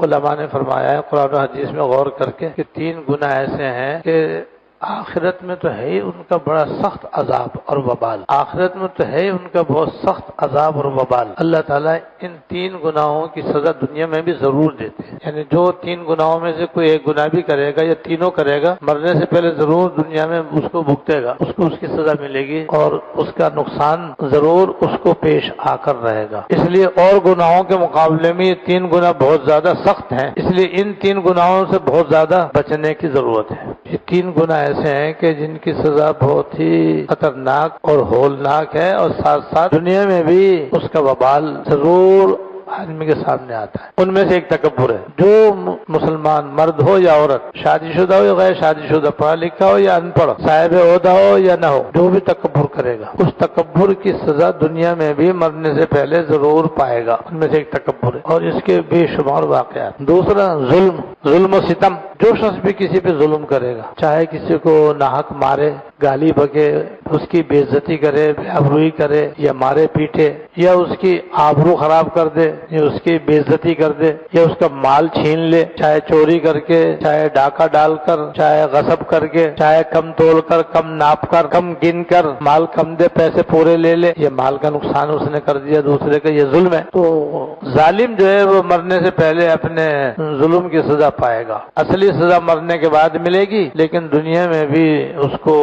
علماء نے فرمایا ہے قرآن و حدیث میں غور کر کے کہ 3 گناہ ایسے ہیں کہ آخرت میں تو ہے ہی ان کا بڑا سخت عذاب اور وبال، آخرت میں تو ہے ہی ان کا بہت سخت عذاب اور وبال۔ اللہ تعالیٰ ان 3 گناہوں کی سزا دنیا میں بھی ضرور دیتے ہیں، یعنی جو 3 گناہوں میں سے کوئی ایک گناہ بھی کرے گا یا تینوں کرے گا، مرنے سے پہلے ضرور دنیا میں اس کو بھگتے گا، اس کو اس کی سزا ملے گی اور اس کا نقصان ضرور اس کو پیش آ کر رہے گا۔ اس لیے اور گناہوں کے مقابلے میں یہ 3 گناہ بہت زیادہ سخت ہیں، اس لیے ان 3 گناہوں سے بہت زیادہ بچنے کی ضرورت ہے۔ یہ 3 گناہ ایسے ہیں کہ جن کی سزا بہت ہی خطرناک اور ہولناک ہے، اور ساتھ ساتھ دنیا میں بھی اس کا وبال ضرور آدمی کے سامنے آتا ہے۔ ان میں سے ایک تکبر ہے۔ جو مسلمان مرد ہو یا عورت، شادی شدہ ہو یا غیر شادی شدہ، پڑھا لکھا ہو یا ان پڑھ، صاحب عہدہ ہو یا نہ ہو، جو بھی تکبر کرے گا اس تکبر کی سزا دنیا میں بھی مرنے سے پہلے ضرور پائے گا۔ ان میں سے ایک تکبر ہے اور اس کے بے شمار واقعات۔ دوسرا ظلم و ستم۔ جو شخص بھی کسی پہ ظلم کرے گا، چاہے کسی کو ناحق مارے، گالی بکے، اس کی بے عزتی کرے، بے آبروئی کرے یا مارے پیٹے، یا اس کی آبرو خراب کر دے یا اس کی بے عزتی کر دے یا اس کا مال چھین لے، چاہے چوری کر کے، چاہے ڈاکہ ڈال کر، چاہے غصب کر کے، چاہے کم تول کر، کم ناپ کر، کم گن کر، مال کم دے پیسے پورے لے لے، یہ مال کا نقصان اس نے کر دیا دوسرے کا، یہ ظلم ہے۔ تو ظالم جو ہے وہ مرنے سے پہلے اپنے ظلم کی سزا پائے گا۔ اصلی سزا مرنے کے بعد ملے گی، لیکن دنیا میں بھی اس کو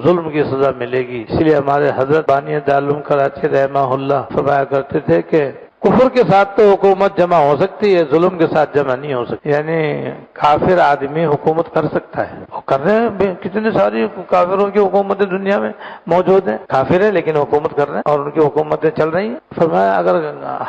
ظلم کی سزا ملے گی۔ اس لیے ہمارے حضرت بانی دارالعلوم کراچی رحمہ اللہ فرمایا کرتے تھے کہ کفر کے ساتھ تو حکومت جمع ہو سکتی ہے، ظلم کے ساتھ جمع نہیں ہو سکتی۔ یعنی کافر آدمی حکومت کر سکتا ہے، وہ کر رہے ہیں، کتنی ساری کافروں کی حکومتیں دنیا میں موجود ہیں، کافر ہیں لیکن حکومت کر رہے ہیں اور ان کی حکومتیں چل رہی ہیں۔ فرمایا اگر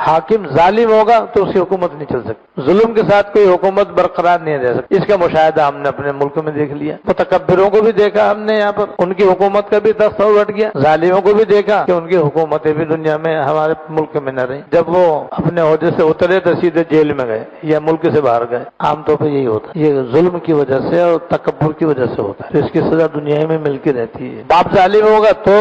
حاکم ظالم ہوگا تو اس کی حکومت نہیں چل سکتی، ظلم کے ساتھ کوئی حکومت برقرار نہیں رہ سکتی۔ اس کا مشاہدہ ہم نے اپنے ملک میں دیکھ لیا، متکبروں کو بھی دیکھا ہم نے یہاں پر، ان کی حکومت کا بھی تصور ہٹ گیا، ظالموں کو بھی دیکھا کہ ان کی حکومتیں بھی دنیا میں ہمارے ملک میں نہ رہی۔ جب وہ اپنے عہدے سے اترے تو سیدھے جیل میں گئے یا ملک سے باہر گئے۔ عام طور پہ یہی ہوتا ہے، یہ ظلم کی وجہ سے اور تکبر کی وجہ سے ہوتا ہے، تو اس کی سزا دنیا میں ملتی رہتی ہے۔ باپ ظالم ہوگا تو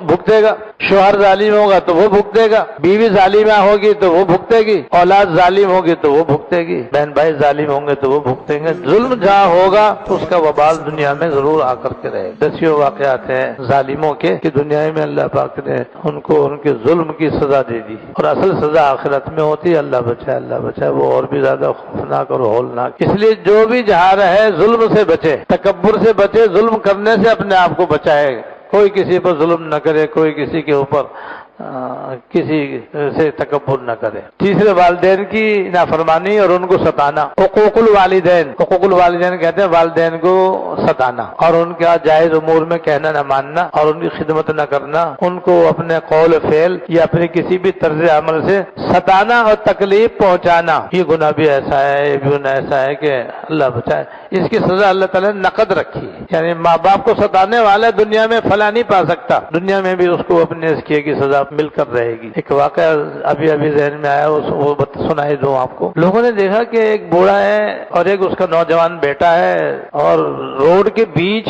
بھگتے گا، شوہر ظالم ہوگا تو وہ بھگتے گا، بیوی ظالمہ ہوگی تو وہ بھگتے گی، اولاد ظالم ہوگی تو وہ بھگتے گی، بہن بھائی ظالم ہوں گے تو وہ بھگتیں گے۔ ظلم جہاں ہوگا تو اس کا وبال دنیا میں ضرور آ کر کے رہے۔ دسیوں واقعات ہیں ظالموں کے کہ دنیا میں اللہ پاک نے ان کو ان کے ظلم کی سزا دے دی، اور اصل سزا آخرت میں ہوتی ہے۔ اللہ بچائے، وہ اور بھی زیادہ خوفناک اور ہولناک۔ اس لیے جو بھی جہاں رہے ظلم سے بچے، تکبر سے بچے، ظلم کرنے سے اپنے آپ کو بچائے، کوئی کسی پر ظلم نہ کرے، کوئی کسی کے اوپر کسی سے تکبر نہ کرے۔ تیسرے والدین کی نافرمانی اور ان کو ستانا۔ حقوق الوالدین کہتے ہیں والدین کو ستانا اور ان کا جائز امور میں کہنا نہ ماننا اور ان کی خدمت نہ کرنا، ان کو اپنے قول فعل یا اپنے کسی بھی طرز عمل سے ستانا اور تکلیف پہنچانا، یہ گناہ بھی ایسا ہے، یہ بھی گناہ ایسا ہے کہ اللہ بچائے، اس کی سزا اللہ تعالیٰ نے نقد رکھی ہے۔ یعنی ماں باپ کو ستانے والا دنیا میں فلا نہیں پا سکتا، دنیا میں بھی اس کو اپنے اس کیے کی سزا مل کر رہے گی۔ ایک واقعہ ابھی ذہن میں آیا، وہ سنائی دوں آپ کو۔ لوگوں نے دیکھا کہ ایک بوڑھا ہے اور ایک اس کا نوجوان بیٹا ہے، اور روڈ کے بیچ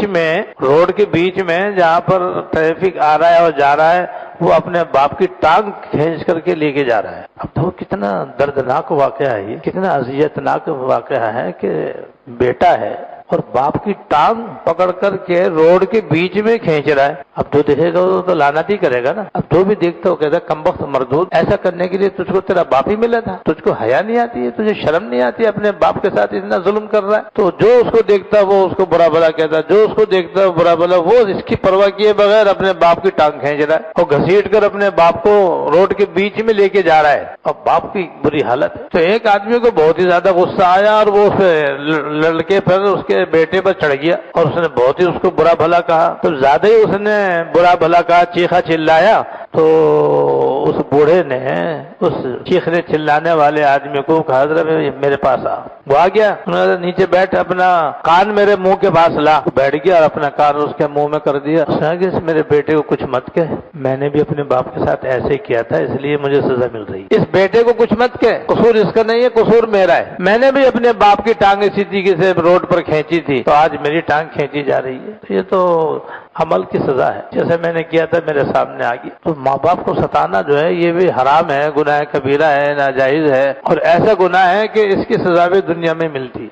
میں جہاں پر ٹریفک آ رہا ہے اور جا رہا ہے، وہ اپنے باپ کی ٹانگ کھینچ کر کے لے کے جا رہا ہے۔ اب تو کتنا دردناک واقعہ ہے، یہ کتنا اذیتناک واقعہ ہے کہ بیٹا ہے اور باپ کی ٹانگ پکڑ کر کے روڈ کے بیچ میں کھینچ رہا ہے۔ اب جو دیکھے گا تو لعنت ہی کرے گا نا۔ اب جو بھی دیکھتا ہو کہتا ہے کمبخت مردود، ایسا کرنے کے لیے تجھ کو تیرا باپ ہی ملا تھا، تجھ کو حیا نہیں آتی ہے، تجھے شرم نہیں آتی، اپنے باپ کے ساتھ اتنا ظلم کر رہا ہے۔ تو جو اس کو دیکھتا وہ اس کو برا بھلا کہتا ہے، جو اس کو دیکھتا برا بھلا، وہ اس کی پرواہ کیے بغیر اپنے باپ کی ٹانگ کھینچ رہا ہے اور گھسیٹ کر اپنے باپ کو روڈ کے بیچ میں لے کے جا رہا ہے، اور باپ کی بری حالت ہے۔ تو ایک آدمی کو بہت ہی زیادہ غصہ آیا اور وہ لڑکے پر، اس کے بیٹے پر چڑھ گیا اور اس نے بہت ہی اس کو برا بھلا کہا۔ تو زیادہ ہی اس نے برا بھلا کہا، چیخا چلایا، تو اس بوڑھے نے اس چیخنے چلانے والے آدمی کو کہا حضرت میرے پاس آ۔ وہ آ گیا، انہوں نے نیچے بیٹھ، اپنا کان میرے منہ کے پاس لا، بیٹھ گیا اور اپنا کان اس کے منہ میں کر دیا۔ اس نے کہا میرے بیٹے کو کچھ مت کہہ، میں نے بھی اپنے باپ کے ساتھ ایسے کیا تھا، اس لیے مجھے سزا مل رہی ہے۔ اس بیٹے کو کچھ مت کہہ، قصور اس کا نہیں ہے، قصور میرا ہے، میں نے بھی اپنے باپ کی ٹانگ اسی طریقے سے روڈ پر کھینچی تھی، تو آج میری ٹانگ کھینچی جا رہی ہے۔ یہ تو عمل کی سزا ہے، جیسے میں نے کیا تھا میرے سامنے آ گئی۔ تو ماں باپ کو ستانا جو ہے یہ بھی حرام ہے، گناہ کبیرہ ہے، ناجائز ہے، اور ایسا گناہ ہے کہ اس کی سزا بھی دنیا میں ملتی ہے۔